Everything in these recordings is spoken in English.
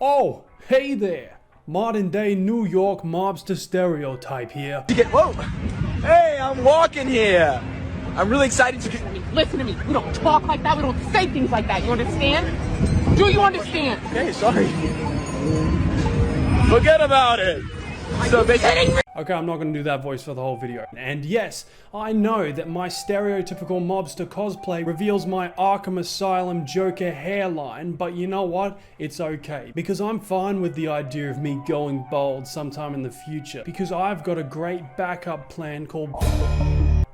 Oh, hey there. Modern day New York mobster stereotype here. Whoa! Hey, I'm walking here. I'm really excited to get... Listen to me. We don't talk like that. We don't say things like that. You understand? Do you understand? Okay, sorry. Forget about it. So basically... Okay, I'm not going to do that voice for the whole video. And yes, I know that my stereotypical mobster cosplay reveals my Arkham Asylum Joker hairline, but you know what? It's okay. Because I'm fine with the idea of me going bald sometime in the future. Because I've got a great backup plan called...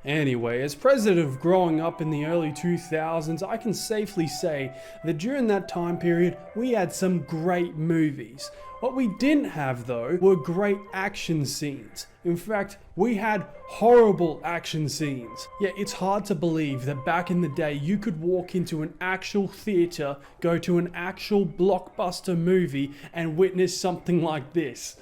Anyway, as president of growing up in the early 2000s, I can safely say that during that time period, we had some great movies. What we didn't have though were great action scenes. In fact, we had horrible action scenes. Yeah, it's hard to believe that back in the day you could walk into an actual theater, go to an actual blockbuster movie and witness something like this.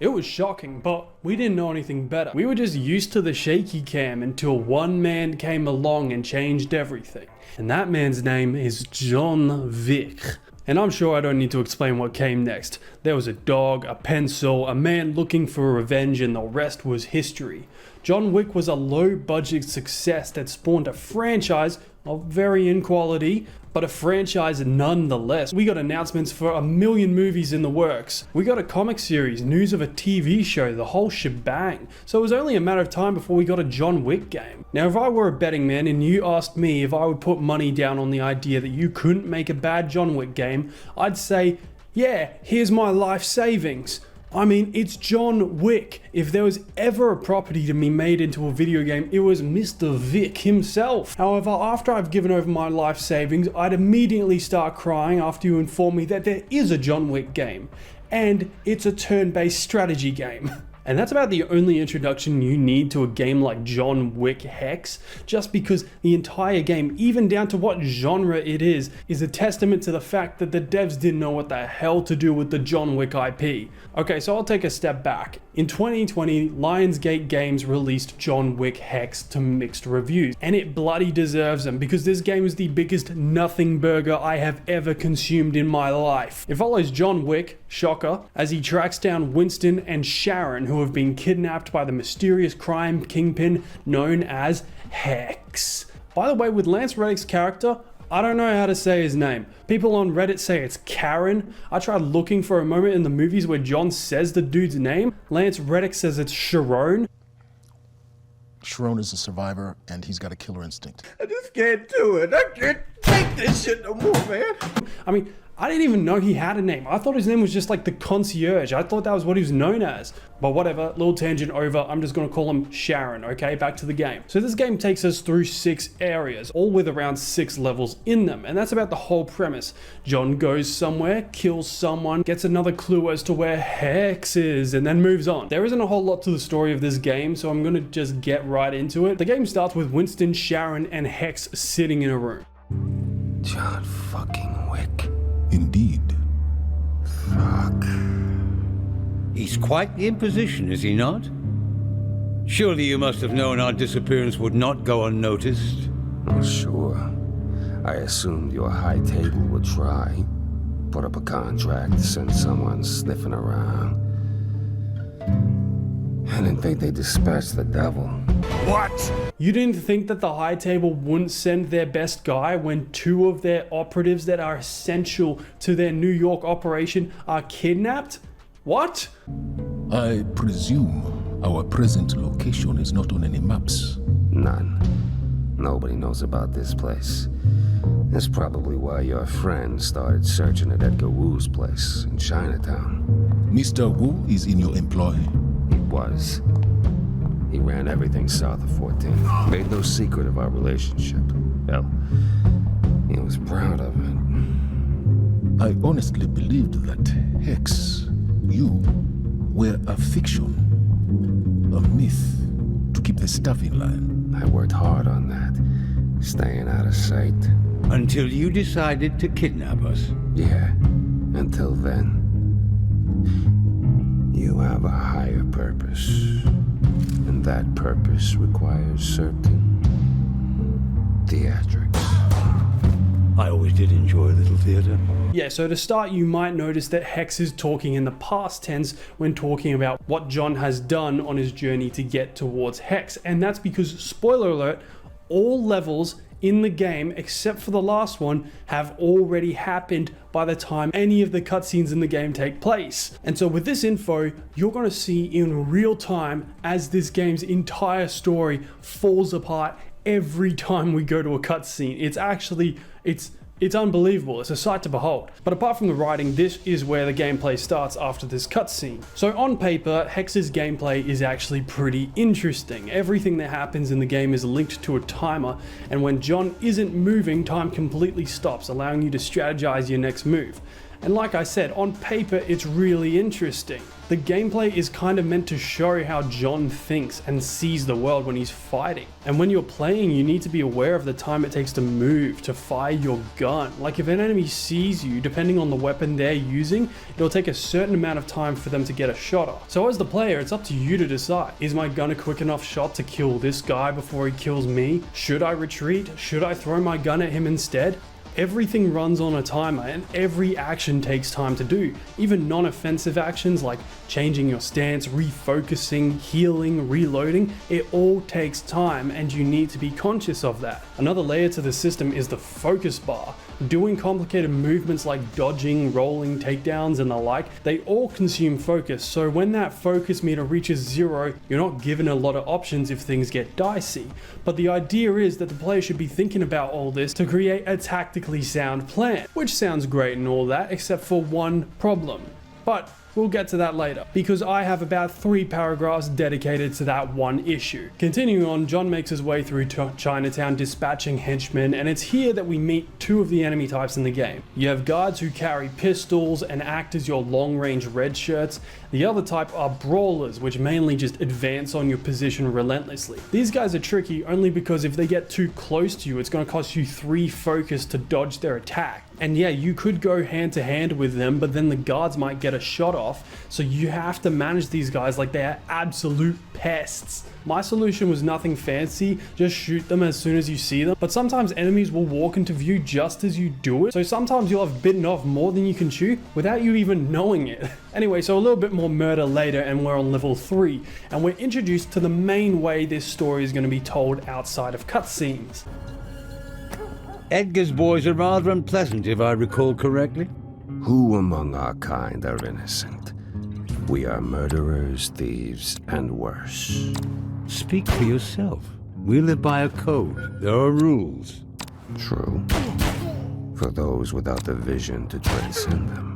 It was shocking, but we didn't know anything better. We were just used to the shaky cam until one man came along and changed everything. And that man's name is John Wick. And I'm sure I don't need to explain what came next. There was a dog, a pencil, a man looking for revenge, and the rest was history. John Wick was a low-budget success that spawned a franchise of varying quality, but a franchise nonetheless. We got announcements for 1 million movies in the works. We got a comic series, news of a TV show, the whole shebang. So it was only a matter of time before we got a John Wick game. Now if I were a betting man and you asked me if I would put money down on the idea that you couldn't make a bad John Wick game, I'd say, yeah, here's my life savings. I mean, it's John Wick. If there was ever a property to be made into a video game, it was Mr. Wick himself. However, after I've given over my life savings, I'd immediately start crying after you inform me that there is a John Wick game. And it's a turn-based strategy game. And that's about the only introduction you need to a game like John Wick Hex, just because the entire game, even down to what genre it is a testament to the fact that the devs didn't know what the hell to do with the John Wick IP. Okay, so I'll take a step back. In 2020, Lionsgate Games released John Wick Hex to mixed reviews, and it bloody deserves them because this game is the biggest nothing burger I have ever consumed in my life. It follows John Wick, shocker, as he tracks down Winston and Sharon, who have been kidnapped by the mysterious crime kingpin known as Hex. By the way, with Lance Reddick's character, I don't know how to say his name. People on Reddit say it's Karen. I tried looking for a moment in the movies where John says the dude's name. Lance Reddick says it's Sharon. Sharon is a survivor and he's got a killer instinct. I just can't do it. I can't take this shit no more, man. I mean, I didn't even know he had a name. I thought his name was just like the concierge. I thought that was what he was known as. But whatever, little tangent over. I'm just gonna call him Sharon, okay? Back to the game. So this game takes us through 6 areas, all with around 6 levels in them. And that's about the whole premise. John goes somewhere, kills someone, gets another clue as to where Hex is, and then moves on. There isn't a whole lot to the story of this game, so I'm gonna just get right into it. The game starts with Winston, Sharon, and Hex sitting in a room. John fucking Wick. Indeed. Fuck. He's quite the imposition, is he not? Surely you must have known our disappearance would not go unnoticed. Well, sure. I assumed your high table would try. Put up a contract, send someone sniffing around. I didn't think they'd dispatch the devil. What? You didn't think that the high table wouldn't send their best guy when 2 of their operatives that are essential to their New York operation are kidnapped? What? I presume our present location is not on any maps. None. Nobody knows about this place. That's probably why your friend started searching at Edgar Wu's place in Chinatown. Mr. Wu is in your employ? He was. He ran everything south of 14th. Made no secret of our relationship. Hell, he was proud of it. I honestly believed that Hex, you, were a fiction, a myth, to keep the stuff in line. I worked hard on that, staying out of sight. Until you decided to kidnap us. Yeah, until then. You have a higher purpose, and that purpose requires certain theatrics. I always did enjoy a little theatre. Yeah, so to start, you might notice that Hex is talking in the past tense when talking about what John has done on his journey to get towards Hex. And that's because, spoiler alert, all levels in the game, except for the last one, have already happened by the time any of the cutscenes in the game take place. And so with this info, you're going to see in real time as this game's entire story falls apart every time we go to a cutscene. It's actually, it's unbelievable. It's a sight to behold. But apart from the writing, this is where the gameplay starts after this cutscene. So on paper, Hex's gameplay is actually pretty interesting. Everything that happens in the game is linked to a timer, and when John isn't moving, time completely stops, allowing you to strategize your next move. And like I said, on paper, it's really interesting. The gameplay is kind of meant to show how John thinks and sees the world when he's fighting. And when you're playing, you need to be aware of the time it takes to move, to fire your gun. Like if an enemy sees you, depending on the weapon they're using, it'll take a certain amount of time for them to get a shot off. So as the player, it's up to you to decide. Is my gun a quick enough shot to kill this guy before he kills me? Should I retreat? Should I throw my gun at him instead? Everything runs on a timer and every action takes time to do. Even non-offensive actions like changing your stance, refocusing, healing, reloading, it all takes time and you need to be conscious of that. Another layer to the system is the focus bar. Doing complicated movements like dodging, rolling, takedowns and the like, they all consume focus, so when that focus meter reaches 0, you're not given a lot of options if things get dicey. But the idea is that the player should be thinking about all this to create a tactically sound plan, which sounds great and all that, except for one problem. But we'll get to that later, because I have about 3 paragraphs dedicated to that one issue. Continuing on, John makes his way through Chinatown dispatching henchmen, and it's here that we meet 2 of the enemy types in the game. You have guards who carry pistols and act as your long-range red shirts. The other type are brawlers, which mainly just advance on your position relentlessly. These guys are tricky only because if they get too close to you, it's going to cost you 3 focus to dodge their attack. And yeah, you could go hand to hand with them, but then the guards might get a shot off, so you have to manage these guys like they are absolute pests. My solution was nothing fancy, just shoot them as soon as you see them, but sometimes enemies will walk into view just as you do it, so sometimes you'll have bitten off more than you can chew without you even knowing it. Anyway, so a little bit more murder later and we're on level 3, and we're introduced to the main way this story is going to be told outside of cutscenes. Edgar's boys are rather unpleasant, if I recall correctly. Who among our kind are innocent? We are murderers, thieves, and worse. Speak for yourself. We live by a code. There are rules. True. For those without the vision to transcend them.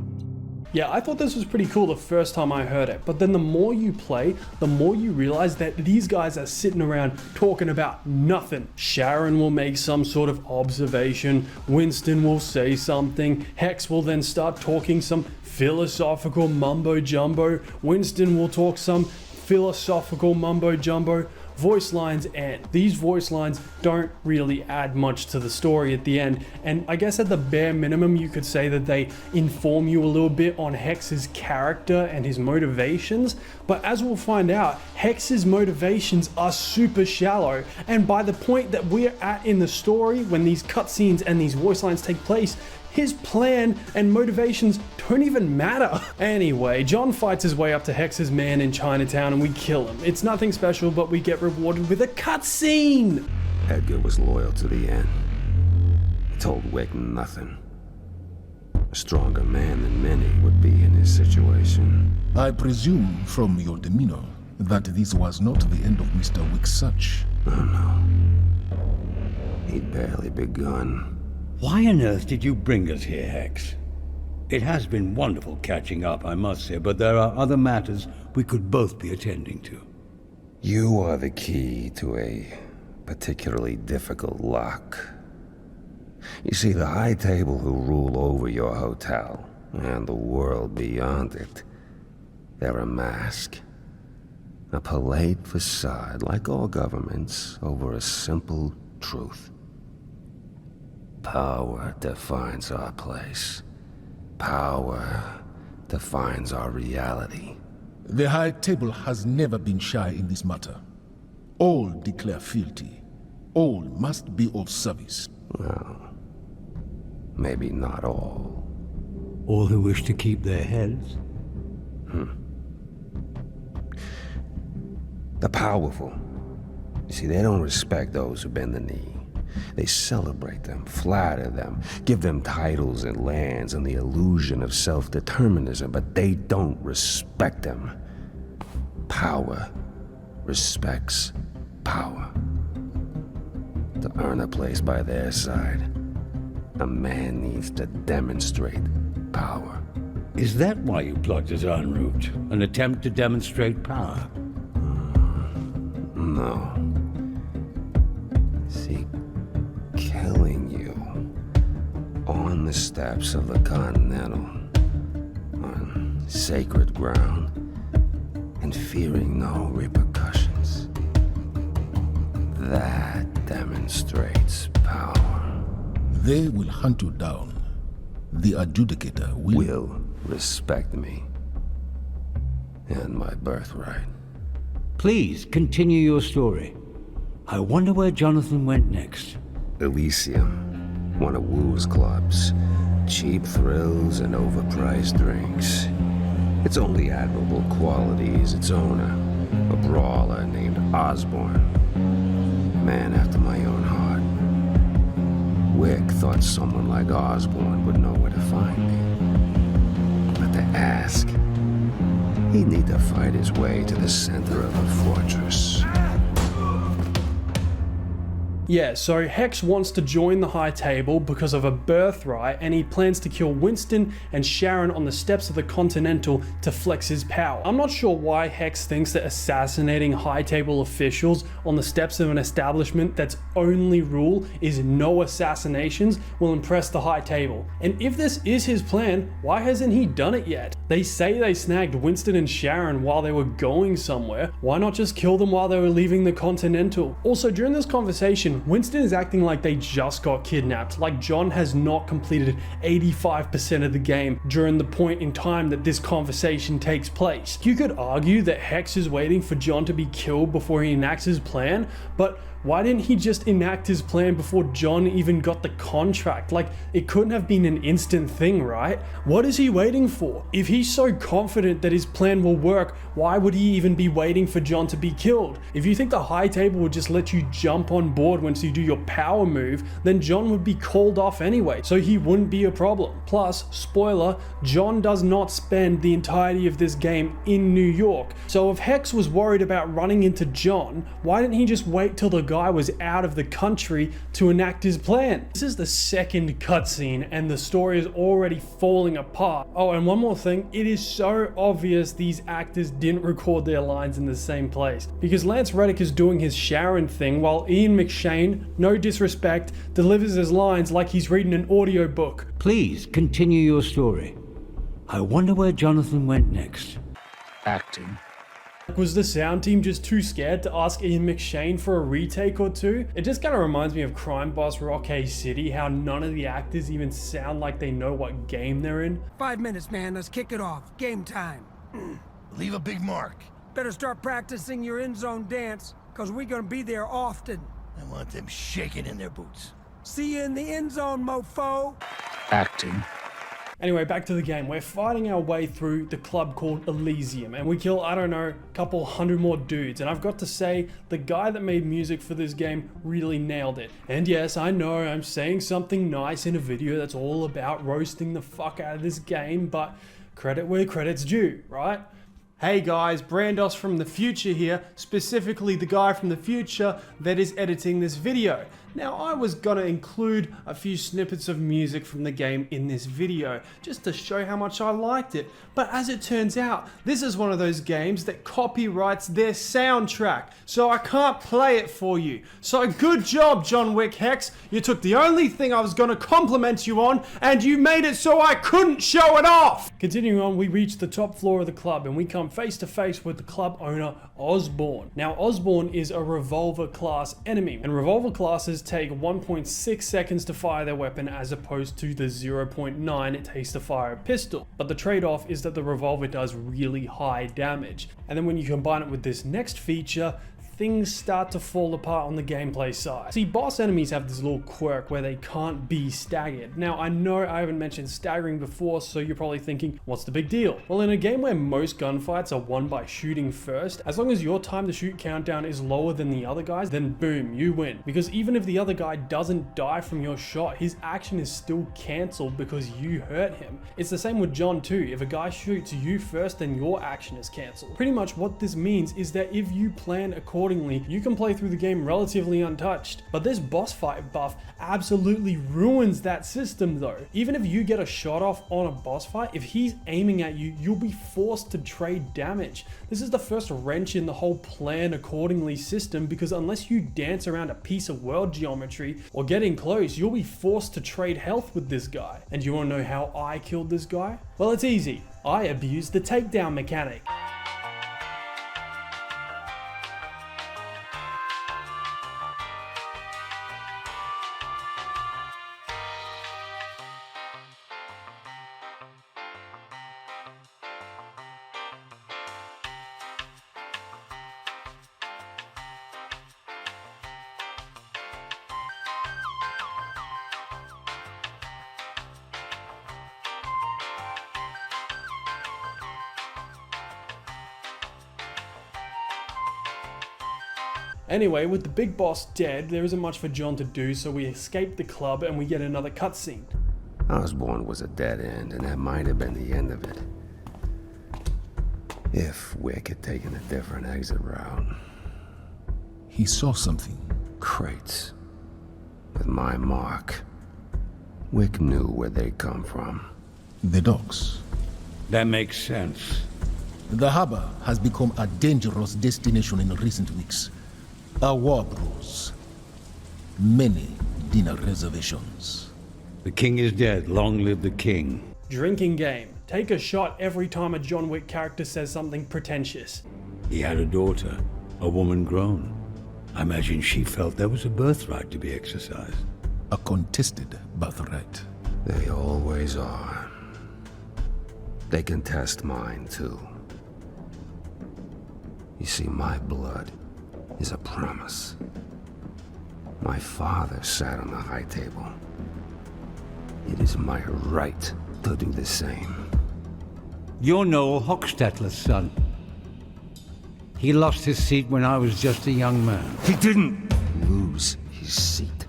Yeah, I thought this was pretty cool the first time I heard it, but then the more you play, the more you realize that these guys are sitting around talking about nothing. Sharon will make some sort of observation, Winston will say something, Hex will then start talking some philosophical mumbo jumbo, Winston will talk some philosophical mumbo jumbo. Voice lines end. These voice lines don't really add much to the story at the end, and I guess at the bare minimum you could say that they inform you a little bit on Hex's character and his motivations, but as we'll find out, Hex's motivations are super shallow, and by the point that we're at in the story, when these cutscenes and these voice lines take place, his plan and motivations don't even matter. Anyway, John fights his way up to Hex's man in Chinatown and we kill him. It's nothing special, but we get rewarded with a cutscene. Edgar was loyal to the end. He told Wick nothing. A stronger man than many would be in his situation. I presume from your demeanor that this was not the end of Mr. Wick's search. Oh no. He'd barely begun. Why on earth did you bring us here, Hex? It has been wonderful catching up, I must say, but there are other matters we could both be attending to. You are the key to a particularly difficult lock. You see, the high table who rule over your hotel and the world beyond it, they're a mask. A polite facade, like all governments, over a simple truth. Power defines our place. Power defines our reality. The High Table has never been shy in this matter. All declare fealty. all must be of service. Well, maybe not all. All who wish to keep their heads? The powerful. You see, they don't respect those who bend the knee. They celebrate them, flatter them, give them titles and lands and the illusion of self-determinism, but they don't respect them. Power respects power. To earn a place by their side, a man needs to demonstrate power. Is that why you plugged us en route? An attempt to demonstrate power? No. See, killing you on the steps of the Continental, on sacred ground, and fearing no repercussions, that demonstrates power. They will hunt you down. The adjudicator Will respect me and my birthright. Please continue your story. I wonder where Jonathan went next. Elysium, one of Wu's clubs. Cheap thrills and overpriced drinks. Its only admirable quality is its owner, a brawler named Osborne. Man after my own heart. Wick thought someone like Osborne would know where to find me. But to ask, he'd need to fight his way to the center of the fortress. Yeah, so Hex wants to join the High Table because of a birthright, and he plans to kill Winston and Sharon on the steps of the Continental to flex his power. I'm not sure why Hex thinks that assassinating High Table officials on the steps of an establishment that's only rule is no assassinations will impress the High Table. And if this is his plan, why hasn't he done it yet? They say they snagged Winston and Sharon while they were going somewhere. Why not just kill them while they were leaving the Continental? Also, during this conversation, Winston is acting like they just got kidnapped, like John has not completed 85% of the game during the point in time that this conversation takes place. You could argue that Hex is waiting for John to be killed before he enacts his plan, but why didn't he just enact his plan before John even got the contract? Like, it couldn't have been an instant thing, right? What is he waiting for? If he's so confident that his plan will work, why would he even be waiting for John to be killed? If you think the High Table would just let you jump on board once you do your power move, then John would be called off anyway, so he wouldn't be a problem. Plus, spoiler, John does not spend the entirety of this game in New York. So if Hex was worried about running into John, why didn't he just wait till the guy was out of the country to enact his plan? This is the second cutscene and the story is already falling apart. Oh, and one more thing, it is so obvious these actors didn't record their lines in the same place, because Lance Reddick is doing his Sharon thing while Ian McShane, no disrespect, delivers his lines like he's reading an audiobook. Please continue your story. I wonder where Jonathan went next. Acting. Was the sound team just too scared to ask Ian McShane for a retake or two? It just kind of reminds me of Crime Boss Rockay City, how none of the actors even sound like they know what game they're in. 5 minutes, man. Let's kick it off. Game time. Leave a big mark. Better start practicing your end zone dance, because we're going to be there often. I want them shaking in their boots. See you in the end zone, mofo. Acting. Anyway, back to the game. We're fighting our way through the club called Elysium, and we kill, I don't know, a couple hundred more dudes. And I've got to say, the guy that made music for this game really nailed it. And yes, I know I'm saying something nice in a video that's all about roasting the fuck out of this game, but credit where credit's due, right? Hey guys, Brandos from the future here, specifically the guy from the future that is editing this video. Now, I was gonna include a few snippets of music from the game in this video, just to show how much I liked it. But as it turns out, this is one of those games that copyrights their soundtrack, so I can't play it for you. So good job, John Wick Hex. You took the only thing I was gonna compliment you on, and you made it so I couldn't show it off! Continuing on, we reach the top floor of the club, and we come face to face with the club owner, Osborne. Now, Osborne is a revolver class enemy, and revolver classes take 1.6 seconds to fire their weapon as opposed to the 0.9 it takes to fire a pistol. But the trade-off is that the revolver does really high damage. And then when you combine it with this next feature, things start to fall apart on the gameplay side. See, boss enemies have this little quirk where they can't be staggered. Now, I know I haven't mentioned staggering before, so you're probably thinking, what's the big deal? Well, in a game where most gunfights are won by shooting first, as long as your time to shoot countdown is lower than the other guys, then boom, you win. Because even if the other guy doesn't die from your shot, his action is still cancelled because you hurt him. It's the same with John too. If a guy shoots you first, then your action is cancelled. Pretty much what this means is that if you plan accordingly, you can play through the game relatively untouched. But this boss fight buff absolutely ruins that system though. Even if you get a shot off on a boss fight, if he's aiming at you, you'll be forced to trade damage. This is the first wrench in the whole plan accordingly system, because unless you dance around a piece of world geometry or getting close, you'll be forced to trade health with this guy. And you wanna know how I killed this guy? Well, it's easy. I abused the takedown mechanic. Anyway, with the big boss dead, there isn't much for John to do, so we escape the club and we get another cutscene. Osborne was a dead end, and that might have been the end of it. If Wick had taken a different exit route. He saw something. Crates. With my mark. Wick knew where they'd come from. The docks. That makes sense. The harbor has become a dangerous destination in recent weeks. A war brews. Many dinner reservations. The king is dead. Long live the king. Drinking game. Take a shot every time a John Wick character says something pretentious. He had a daughter, a woman grown. I imagine she felt there was a birthright to be exercised. A contested birthright. They always are. They can test mine, too. You see, my blood is a promise. My father sat on the high table. It is my right to do the same. You're Noel Hochstetler's son. He lost his seat when I was just a young man. He didn't lose his seat.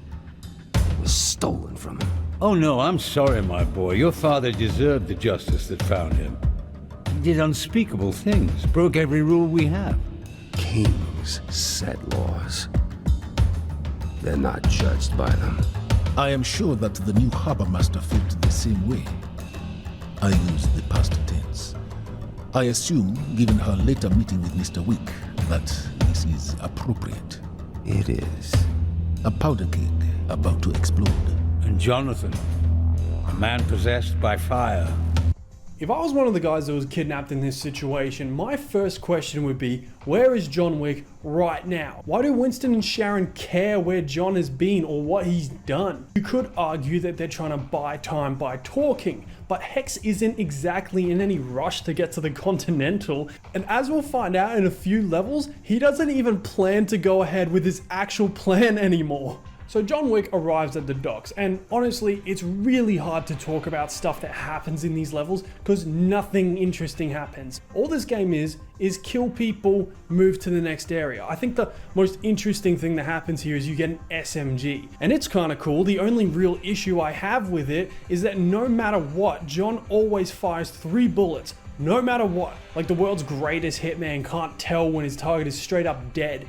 It was stolen from him. Oh no, I'm sorry, my boy. Your father deserved the justice that found him. He did unspeakable things, broke every rule we have. Kings set laws. They're not judged by them. I am sure that the new harbor master felt the same way. I use the past tense. I assume, given her later meeting with Mr. Wick, that this is appropriate. It is. A powder keg about to explode. And Jonathan, a man possessed by fire. If I was one of the guys that was kidnapped in this situation, my first question would be, where is John Wick right now? Why do Winston and Sharon care where John has been or what he's done? You could argue that they're trying to buy time by talking, but Hex isn't exactly in any rush to get to the Continental, and as we'll find out in a few levels, he doesn't even plan to go ahead with his actual plan anymore. So John Wick arrives at the docks, and honestly, it's really hard to talk about stuff that happens in these levels because nothing interesting happens. All this game is kill people, move to the next area. I think the most interesting thing that happens here is you get an SMG, and it's kind of cool. The only real issue I have with it is that no matter what, John always fires 3 bullets. No matter what. Like the world's greatest hitman can't tell when his target is straight up dead.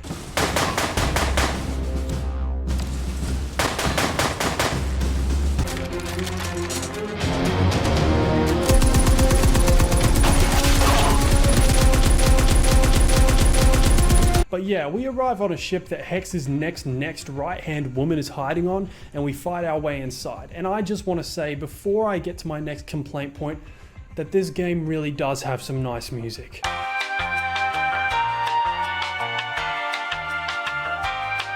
But yeah, we arrive on a ship that Hex's next right-hand woman is hiding on, and we fight our way inside. And I just want to say, before I get to my next complaint point, that this game really does have some nice music.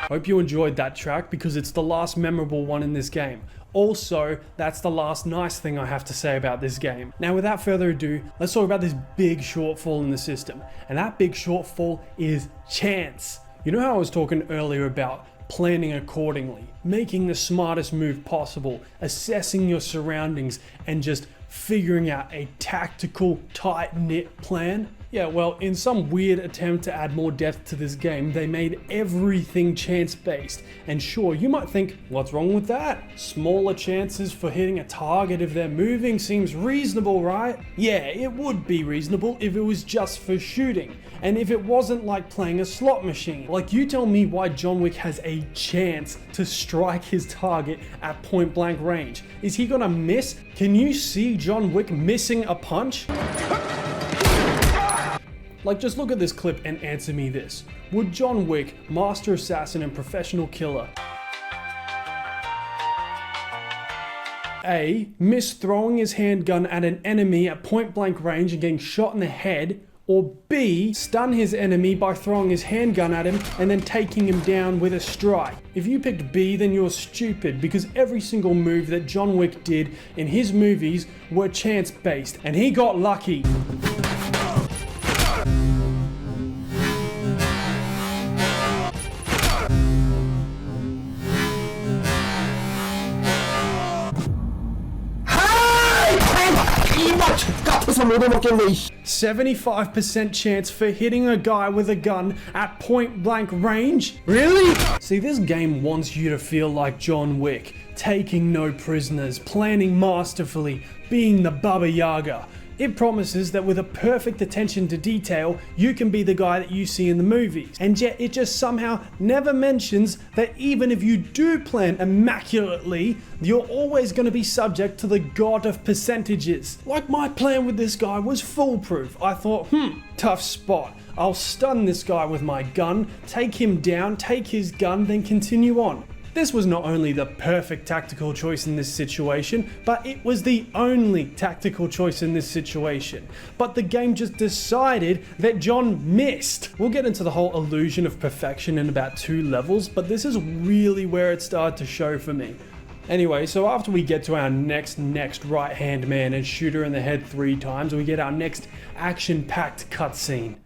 Hope you enjoyed that track because it's the last memorable one in this game. Also, that's the last nice thing I have to say about this game. Now, without further ado, let's talk about this big shortfall in the system. And that big shortfall is chance. You know how I was talking earlier about planning accordingly, making the smartest move possible, assessing your surroundings, and just figuring out a tactical, tight-knit plan? Yeah, well, in some weird attempt to add more depth to this game, they made everything chance-based. And sure, you might think, what's wrong with that? Smaller chances for hitting a target if they're moving seems reasonable, right? Yeah, it would be reasonable if it was just for shooting. And if it wasn't like playing a slot machine. Like, you tell me why John Wick has a chance to strike his target at point blank range. Is he gonna miss? Can you see John Wick missing a punch? Like, just look at this clip and answer me this. Would John Wick, master assassin and professional killer, A, miss throwing his handgun at an enemy at point blank range and getting shot in the head, or B, stun his enemy by throwing his handgun at him and then taking him down with a strike? If you picked B, then you're stupid, because every single move that John Wick did in his movies were chance-based, and he got lucky. Hey! 75% chance for hitting a guy with a gun at point blank range? Really? See, this game wants you to feel like John Wick, taking no prisoners, planning masterfully, being the Baba Yaga. It promises that with a perfect attention to detail, you can be the guy that you see in the movies. And yet it just somehow never mentions that even if you do plan immaculately, you're always going to be subject to the god of percentages. Like, my plan with this guy was foolproof. I thought, tough spot. I'll stun this guy with my gun, take him down, take his gun, then continue on. This was not only the perfect tactical choice in this situation, but it was the only tactical choice in this situation. But the game just decided that John missed. We'll get into the whole illusion of perfection in about 2 levels, but this is really where it started to show for me. Anyway, so after we get to our next right-hand man and shoot her in the head 3 times, we get our next action-packed cutscene.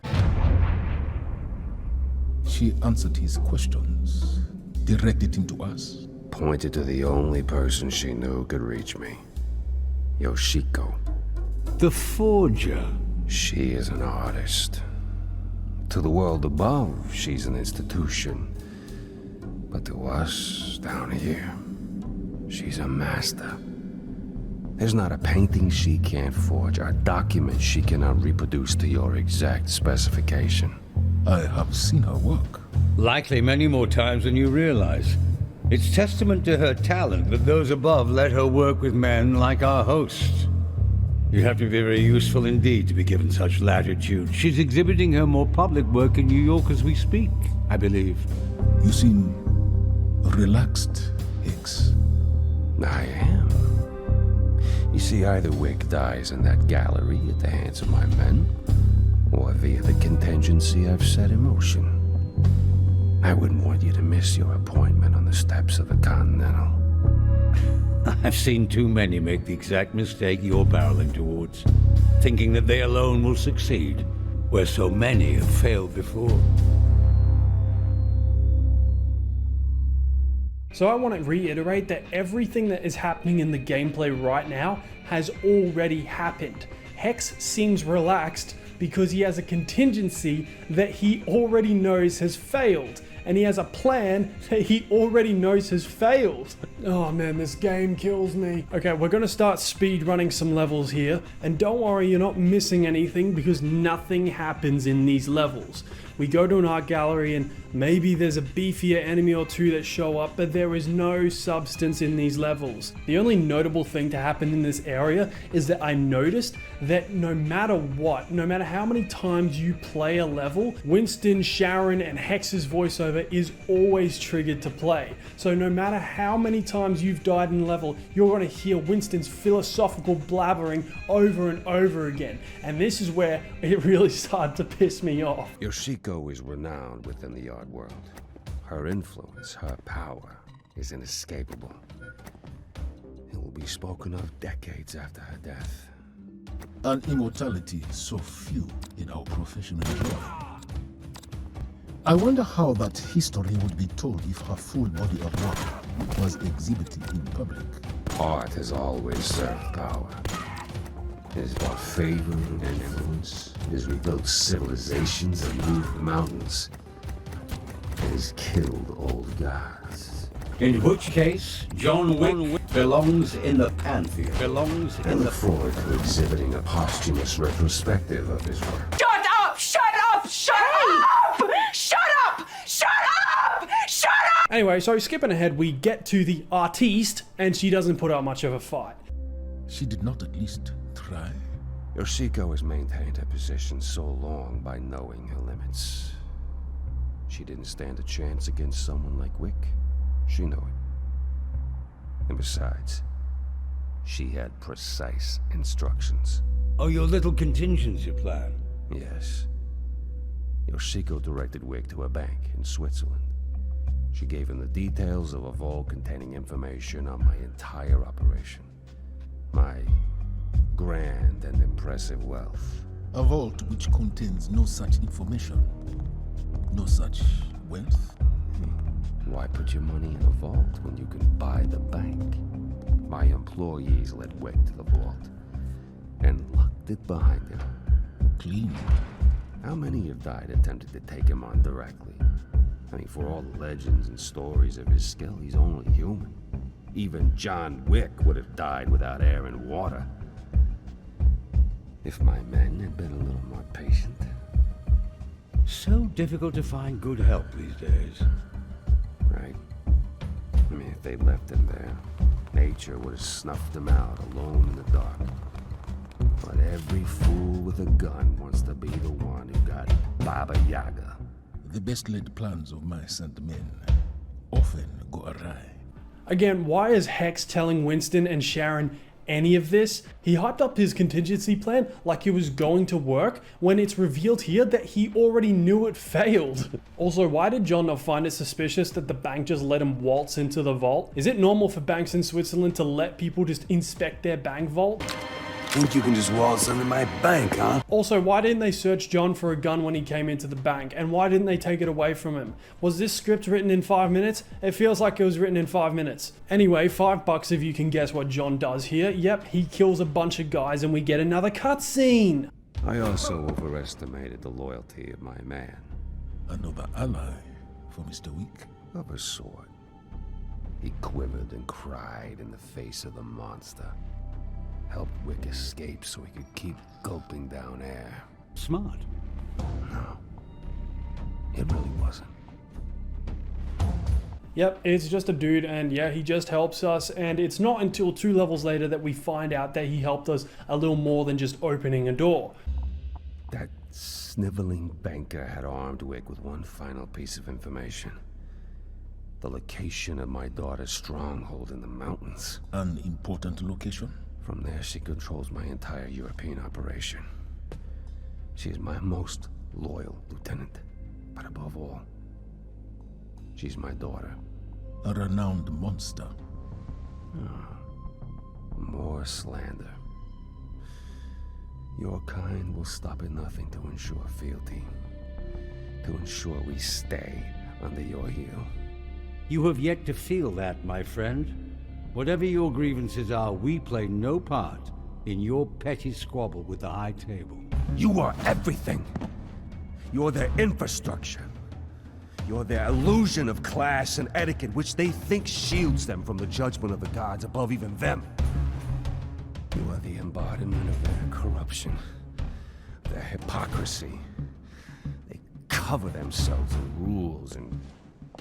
She answered his questions, directed him to us. Pointed to the only person she knew could reach me. Yoshiko. The Forger. She is an artist. To the world above, she's an institution. But to us, down here, she's a master. There's not a painting she can't forge, or a document she cannot reproduce to your exact specification. I have seen her work. Likely many more times than you realize. It's testament to her talent that those above let her work with men like our host. You have to be very useful indeed to be given such latitude. She's exhibiting her more public work in New York as we speak, I believe. You seem relaxed, Hicks. I am. You see, either Wick dies in that gallery at the hands of my men, or via the contingency I've set in motion. I wouldn't want you to miss your appointment on the steps of the Continental. I've seen too many make the exact mistake you're barreling towards, thinking that they alone will succeed, where so many have failed before. So I want to reiterate that everything that is happening in the gameplay right now has already happened. Hex seems relaxed because he has a contingency that he already knows has failed. And he has a plan that he already knows has failed. Oh man, this game kills me. Okay, we're gonna start speed running some levels here. And don't worry, you're not missing anything because nothing happens in these levels. We go to an art gallery and maybe there's a beefier enemy or 2 that show up, but there is no substance in these levels. The only notable thing to happen in this area is that I noticed that no matter what, no matter how many times you play a level, Winston, Sharon, and Hex's voiceover is always triggered to play. So no matter how many times you've died in a level, you're going to hear Winston's philosophical blabbering over and over again. And this is where it really started to piss me off. Yoshiko is renowned within the art world. Her influence, her power, is inescapable. It will be spoken of decades after her death. An immortality so few in our profession enjoy. I wonder how that history would be told if her full body of work was exhibited in public. Art has always served power. It has brought favor and influence. It has rebuilt civilizations and moved mountains. It has killed old gods. In which case, John Wick belongs in the pantheon. Belongs I in the... look forward to exhibiting a posthumous retrospective of his work. Shut up! Shut up! Shut up! Shut up! Shut up! Shut up! Anyway, so skipping ahead, we get to the artiste, and she doesn't put up much of a fight. She did not at least try. Yoshiko has maintained her position so long by knowing her limits. She didn't stand a chance against someone like Wick. She knew it. And besides, she had precise instructions. Oh, your little contingency plan. Yes. Yoshiko directed Wick to a bank in Switzerland. She gave him the details of a vault containing information on my entire operation. My grand and impressive wealth. A vault which contains no such information. No such wealth. Why put your money in a vault when you can buy the bank? My employees led Wick to the vault and locked it behind him. Clean. How many have died attempting to take him on directly? I mean, for all the legends and stories of his skill, he's only human. Even John Wick would have died without air and water. If my men had been a little more patient. So difficult to find good help these days. Right? I mean, if they'd left him there, nature would have snuffed him out alone in the dark. But every fool with a gun wants to be the one who got Baba Yaga. The best laid plans of mice and men often go awry. Again, why is Hex telling Winston and Sharon any of this? He hyped up his contingency plan like it was going to work when it's revealed here that he already knew it failed. Also, why did John not find it suspicious that the bank just let him waltz into the vault? Is it normal for banks in Switzerland to let people just inspect their bank vault? Think you can just waltz into my bank, huh? Also, why didn't they search John for a gun when he came into the bank? And why didn't they take it away from him? Was this script written in 5 minutes? It feels like it was written in 5 minutes. Anyway, $5 if you can guess what John does here. Yep, he kills a bunch of guys and we get another cutscene. I also overestimated the loyalty of my man. Another ally for Mr. Wick. Of a sort. He quivered and cried in the face of the monster. Helped Wick escape so he could keep gulping down air. Smart. No. It really wasn't. Yep, it's just a dude and yeah, he just helps us, and it's not until 2 levels later that we find out that he helped us a little more than just opening a door. That sniveling banker had armed Wick with one final piece of information. The location of my daughter's stronghold in the mountains. An important location? From there, she controls my entire European operation. She is my most loyal lieutenant. But above all, she's my daughter. A renowned monster. More slander. Your kind will stop at nothing to ensure fealty. To ensure we stay under your heel. You have yet to feel that, my friend. Whatever your grievances are, we play no part in your petty squabble with the High Table. You are everything. You're their infrastructure. You're their illusion of class and etiquette, which they think shields them from the judgment of the gods above even them. You are the embodiment of their corruption, their hypocrisy. They cover themselves in rules and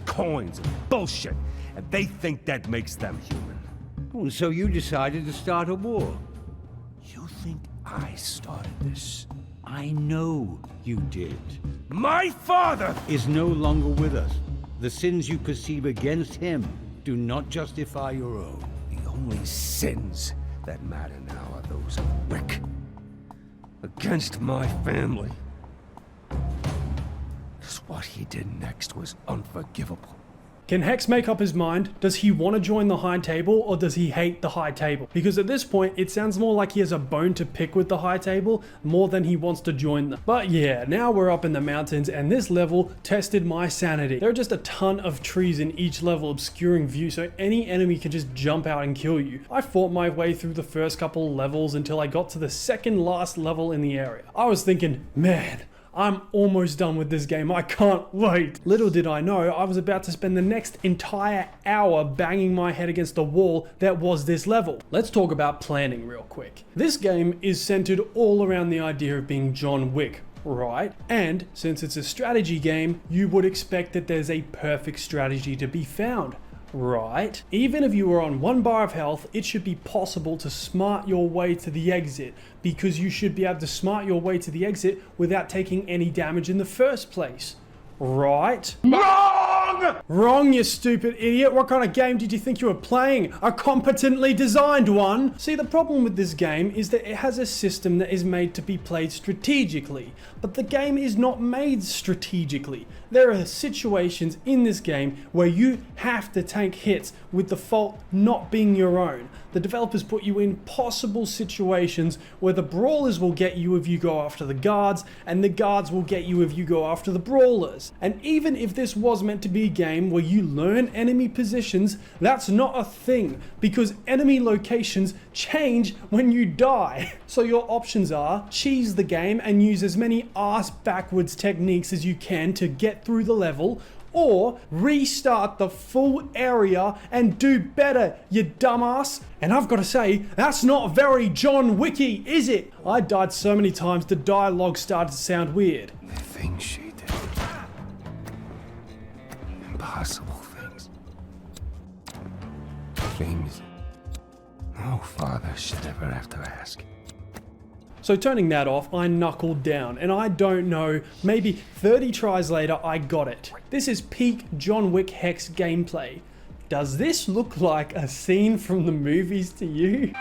coins and bullshit, and they think that makes them human. Oh, so you decided to start a war? You think I started this? I know you did. My father Is no longer with us. The sins you perceive against him do not justify your own. The only sins that matter now are those of Wick. Against my family. Because what he did next was unforgivable. Can Hex make up his mind? Does he want to join the high table or does he hate the high table? Because at this point, it sounds more like he has a bone to pick with the high table more than he wants to join them. But yeah, now we're up in the mountains and this level tested my sanity. There are just a ton of trees in each level obscuring view, so any enemy can just jump out and kill you. I fought my way through the first couple levels until I got to the second last level in the area. I was thinking, man, I'm almost done with this game. I can't wait. Little did I know, I was about to spend the next entire hour banging my head against the wall that was this level. Let's talk about planning real quick. This game is centered all around the idea of being John Wick, right? And since it's a strategy game, you would expect that there's a perfect strategy to be found, right? Even if you were on 1 bar of health, it should be possible to smart your way to the exit, because you should be able to smart your way to the exit without taking any damage in the first place, right? Wrong! Wrong, you stupid idiot. What kind of game did you think you were playing? A competently designed one? See, the problem with this game is that it has a system that is made to be played strategically, but the game is not made strategically. There are situations in this game where you have to take hits with the fault not being your own. The developers put you in possible situations where the brawlers will get you if you go after the guards, and the guards will get you if you go after the brawlers. And even if this was meant to be a game where you learn enemy positions, that's not a thing, because enemy locations change when you die. So your options are cheese the game and use as many ass backwards techniques as you can to get through the level, or restart the full area and do better, you dumbass. And I've got to say, that's not very John Wicky, is it? I died so many times the dialogue started to sound weird. The things she did. Impossible things. Things no father should ever have to ask. So turning that off, I knuckled down, and I don't know, maybe 30 tries later, I got it. This is peak John Wick Hex gameplay. Does this look like a scene from the movies to you?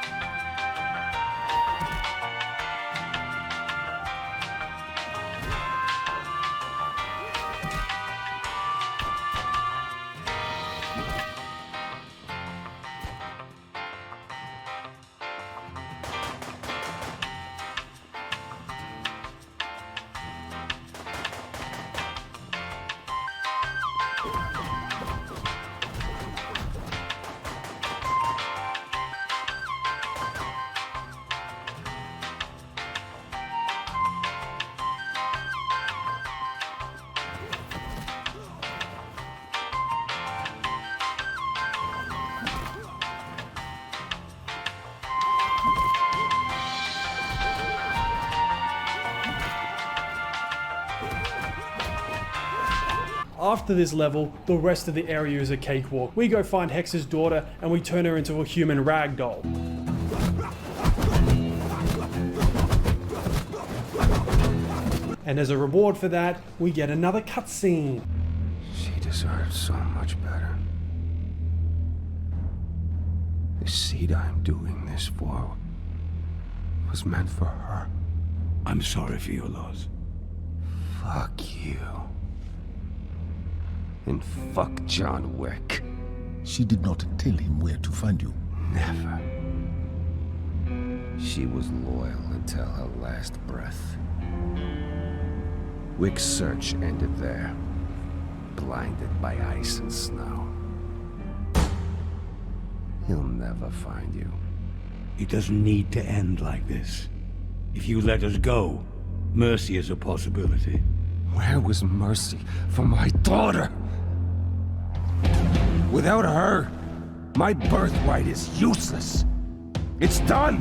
After this level, the rest of the area is a cakewalk. We go find Hex's daughter and we turn her into a human ragdoll. And as a reward for that, we get another cutscene. She deserves so much better. The seed I'm doing this for was meant for her. I'm sorry for your loss. Fuck you. And fuck John Wick. She did not tell him where to find you. Never. She was loyal until her last breath. Wick's search ended there, blinded by ice and snow. He'll never find you. It doesn't need to end like this. If you let us go, mercy is a possibility. Where was mercy for my daughter? Without her, my birthright is useless. It's done.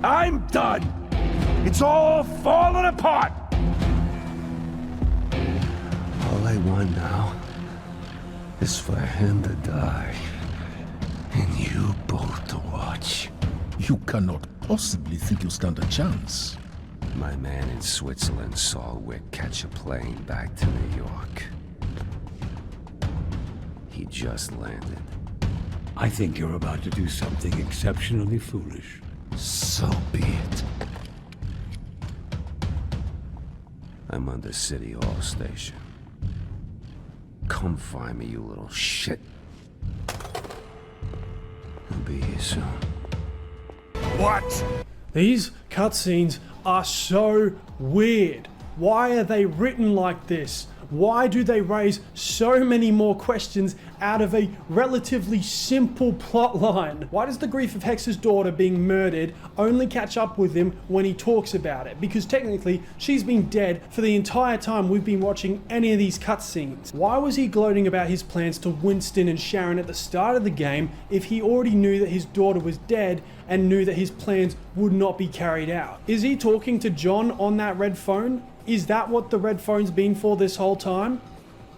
I'm done. It's all falling apart. All I want now is for him to die, and you both to watch. You cannot possibly think you stand a chance. My man in Switzerland saw Wick catch a plane back to New York. He just landed. I think you're about to do something exceptionally foolish. So be it. I'm under City Hall Station. Come find me, you little shit. I'll be here soon. What? These cutscenes are so weird. Why are they written like this? Why do they raise so many more questions out of a relatively simple plot line? Why does the grief of Hex's daughter being murdered only catch up with him when he talks about it? Because technically, she's been dead for the entire time we've been watching any of these cutscenes. Why was he gloating about his plans to Winston and Sharon at the start of the game if he already knew that his daughter was dead and knew that his plans would not be carried out? Is he talking to John on that red phone? Is that what the red phone's been for this whole time?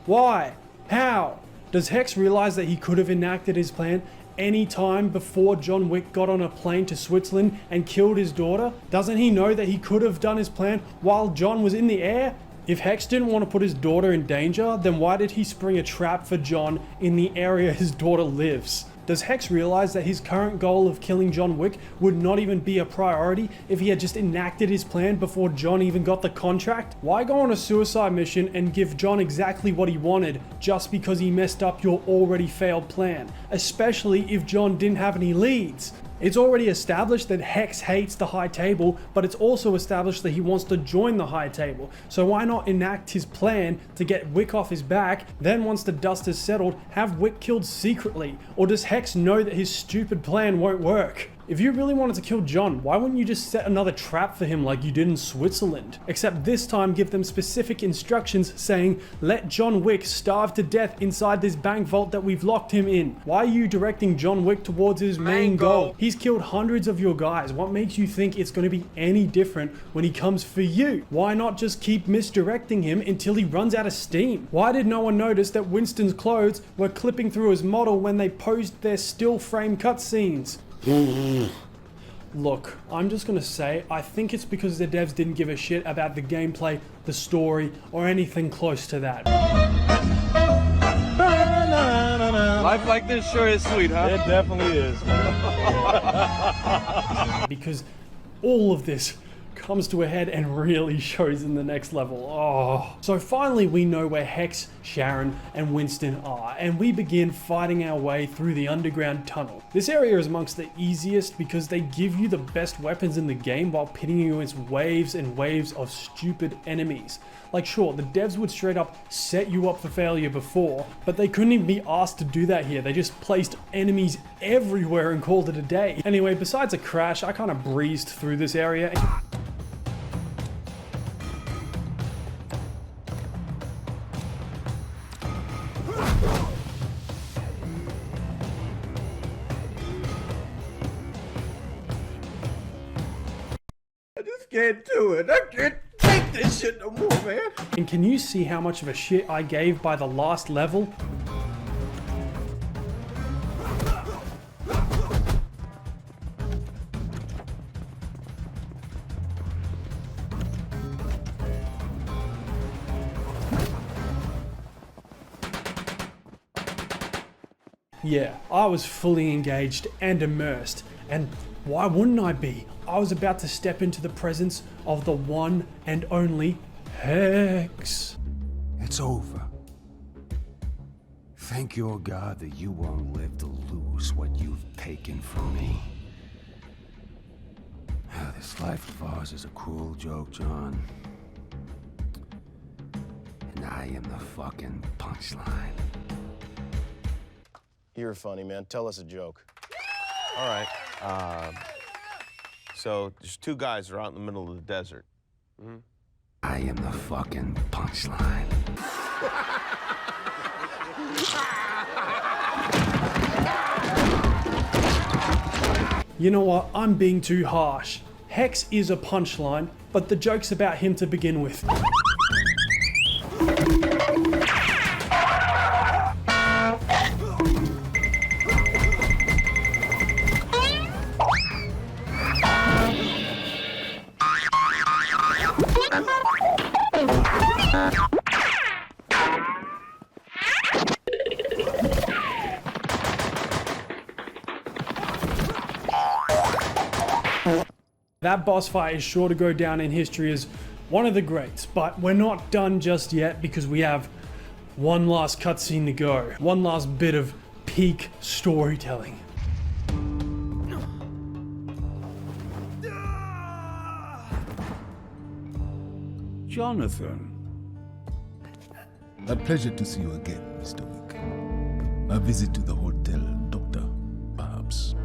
Why? How? Does Hex realize that he could have enacted his plan any time before John Wick got on a plane to Switzerland and killed his daughter? Doesn't he know that he could have done his plan while John was in the air? If Hex didn't want to put his daughter in danger, then why did he spring a trap for John in the area his daughter lives? Does Hex realize that his current goal of killing John Wick would not even be a priority if he had just enacted his plan before John even got the contract? Why go on a suicide mission and give John exactly what he wanted just because he messed up your already failed plan? Especially if John didn't have any leads. It's already established that Hex hates the High Table, but it's also established that he wants to join the High Table. So why not enact his plan to get Wick off his back, then once the dust is settled, have Wick killed secretly? Or does Hex know that his stupid plan won't work? If you really wanted to kill John, why wouldn't you just set another trap for him like you did in Switzerland? Except this time give them specific instructions saying, let John Wick starve to death inside this bank vault that we've locked him in. Why are you directing John Wick towards his main goal? He's killed hundreds of your guys. What makes you think it's going to be any different when he comes for you? Why not just keep misdirecting him until he runs out of steam? Why did no one notice that Winston's clothes were clipping through his model when they posed their still frame cutscenes? Look, I'm just gonna say, I think it's because the devs didn't give a shit about the gameplay, the story, or anything close to that. Life like this sure is sweet, huh? It definitely is. Because all of this comes to a head and really shows in the next level. Oh. So finally we know where Hex, Sharon, and Winston are, and we begin fighting our way through the underground tunnel. This area is amongst the easiest because they give you the best weapons in the game while pitting you against waves and waves of stupid enemies. Like sure, the devs would straight up set you up for failure before, but they couldn't even be asked to do that here. They just placed enemies everywhere and called it a day. Anyway, besides a crash, I kind of breezed through this area. Can't do it. I can't take this shit no more, man. And can you see how much of a shit I gave by the last level? Yeah, I was fully engaged and immersed, and why wouldn't I be? I was about to step into the presence of the one and only Hex. It's over. Thank your God that you won't live to lose what you've taken from me. This life of ours is a cruel joke, John. And I am the fucking punchline. You're funny, man. Tell us a joke. All right. So there's two guys that are out in the middle of the desert. Mm-hmm. I am the fucking punchline. You know what? I'm being too harsh. Hex is a punchline, but the joke's about him to begin with. That boss fight is sure to go down in history as one of the greats, but we're not done just yet because we have One last cutscene to go. One last bit of peak storytelling. Jonathan. A pleasure to see you again, Mr. Wick. A visit to the hotel, Doctor, perhaps.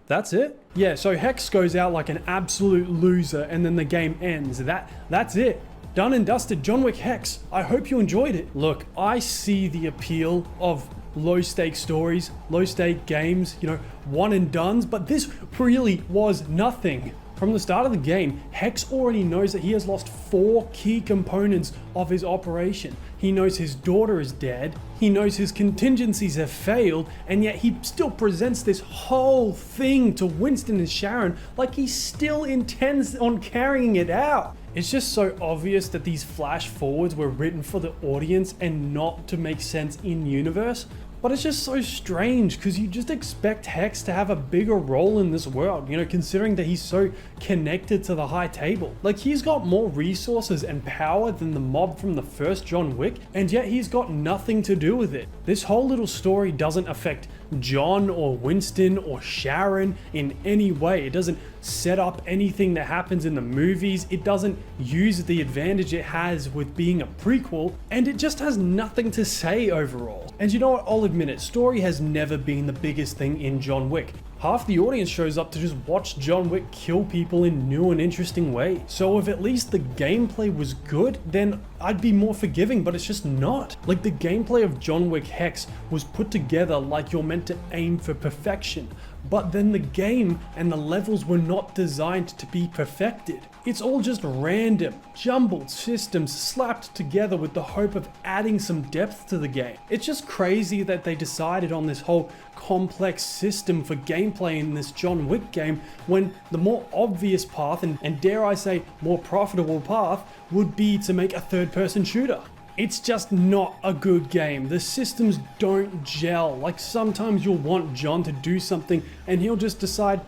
That's it? Yeah, so Hex goes out like an absolute loser and then the game ends. That's it. Done and dusted. John Wick Hex. I hope you enjoyed it. Look, I see the appeal of low stake stories, low stake games, you know, one and dones, but this really was nothing. From the start of the game, Hex already knows that he has lost 4 key components of his operation. He knows his daughter is dead, he knows his contingencies have failed, and yet he still presents this whole thing to Winston and Sharon like he still intends on carrying it out. It's just so obvious that these flash forwards were written for the audience and not to make sense in universe. But it's just so strange because you just expect Hex to have a bigger role in this world, you know, considering that he's so connected to the high table. Like, he's got more resources and power than the mob from the first John Wick, and yet he's got nothing to do with it. This whole little story doesn't affect John or Winston or Sharon in any way. It doesn't set up anything that happens in the movies. It doesn't use the advantage it has with being a prequel, and it just has nothing to say overall. And you know what, I'll admit it, story has never been the biggest thing in John Wick. Half the audience shows up to just watch John Wick kill people in new and interesting ways. So if at least the gameplay was good, then I'd be more forgiving, but it's just not. Like, the gameplay of John Wick Hex was put together like you're meant to aim for perfection. But then the game and the levels were not designed to be perfected. It's all just random, jumbled systems slapped together with the hope of adding some depth to the game. It's just crazy that they decided on this whole complex system for gameplay in this John Wick game when the more obvious path and dare I say more profitable path would be to make a third-person shooter. It's just not a good game. The systems don't gel. Like, sometimes you'll want John to do something and he'll just decide,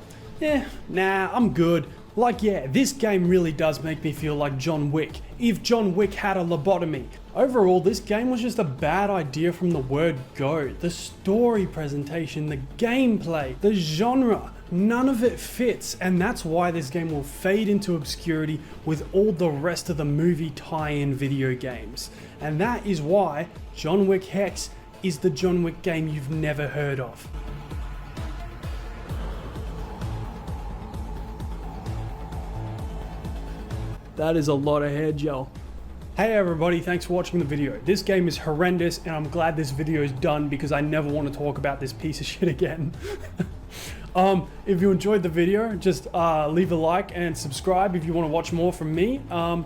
nah, I'm good. Like, yeah, this game really does make me feel like John Wick, if John Wick had a lobotomy. Overall, this game was just a bad idea from the word go. The story presentation, the gameplay, the genre, none of it fits, and that's why this game will fade into obscurity with all the rest of the movie tie-in video games. And that is why John Wick Hex is the John Wick game you've never heard of. That is a lot of hair gel. Hey everybody, thanks for watching the video. This game is horrendous and I'm glad this video is done because I never want to talk about this piece of shit again. If you enjoyed the video, just leave a like and subscribe if you want to watch more from me. I'm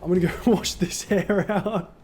gonna go wash this hair out.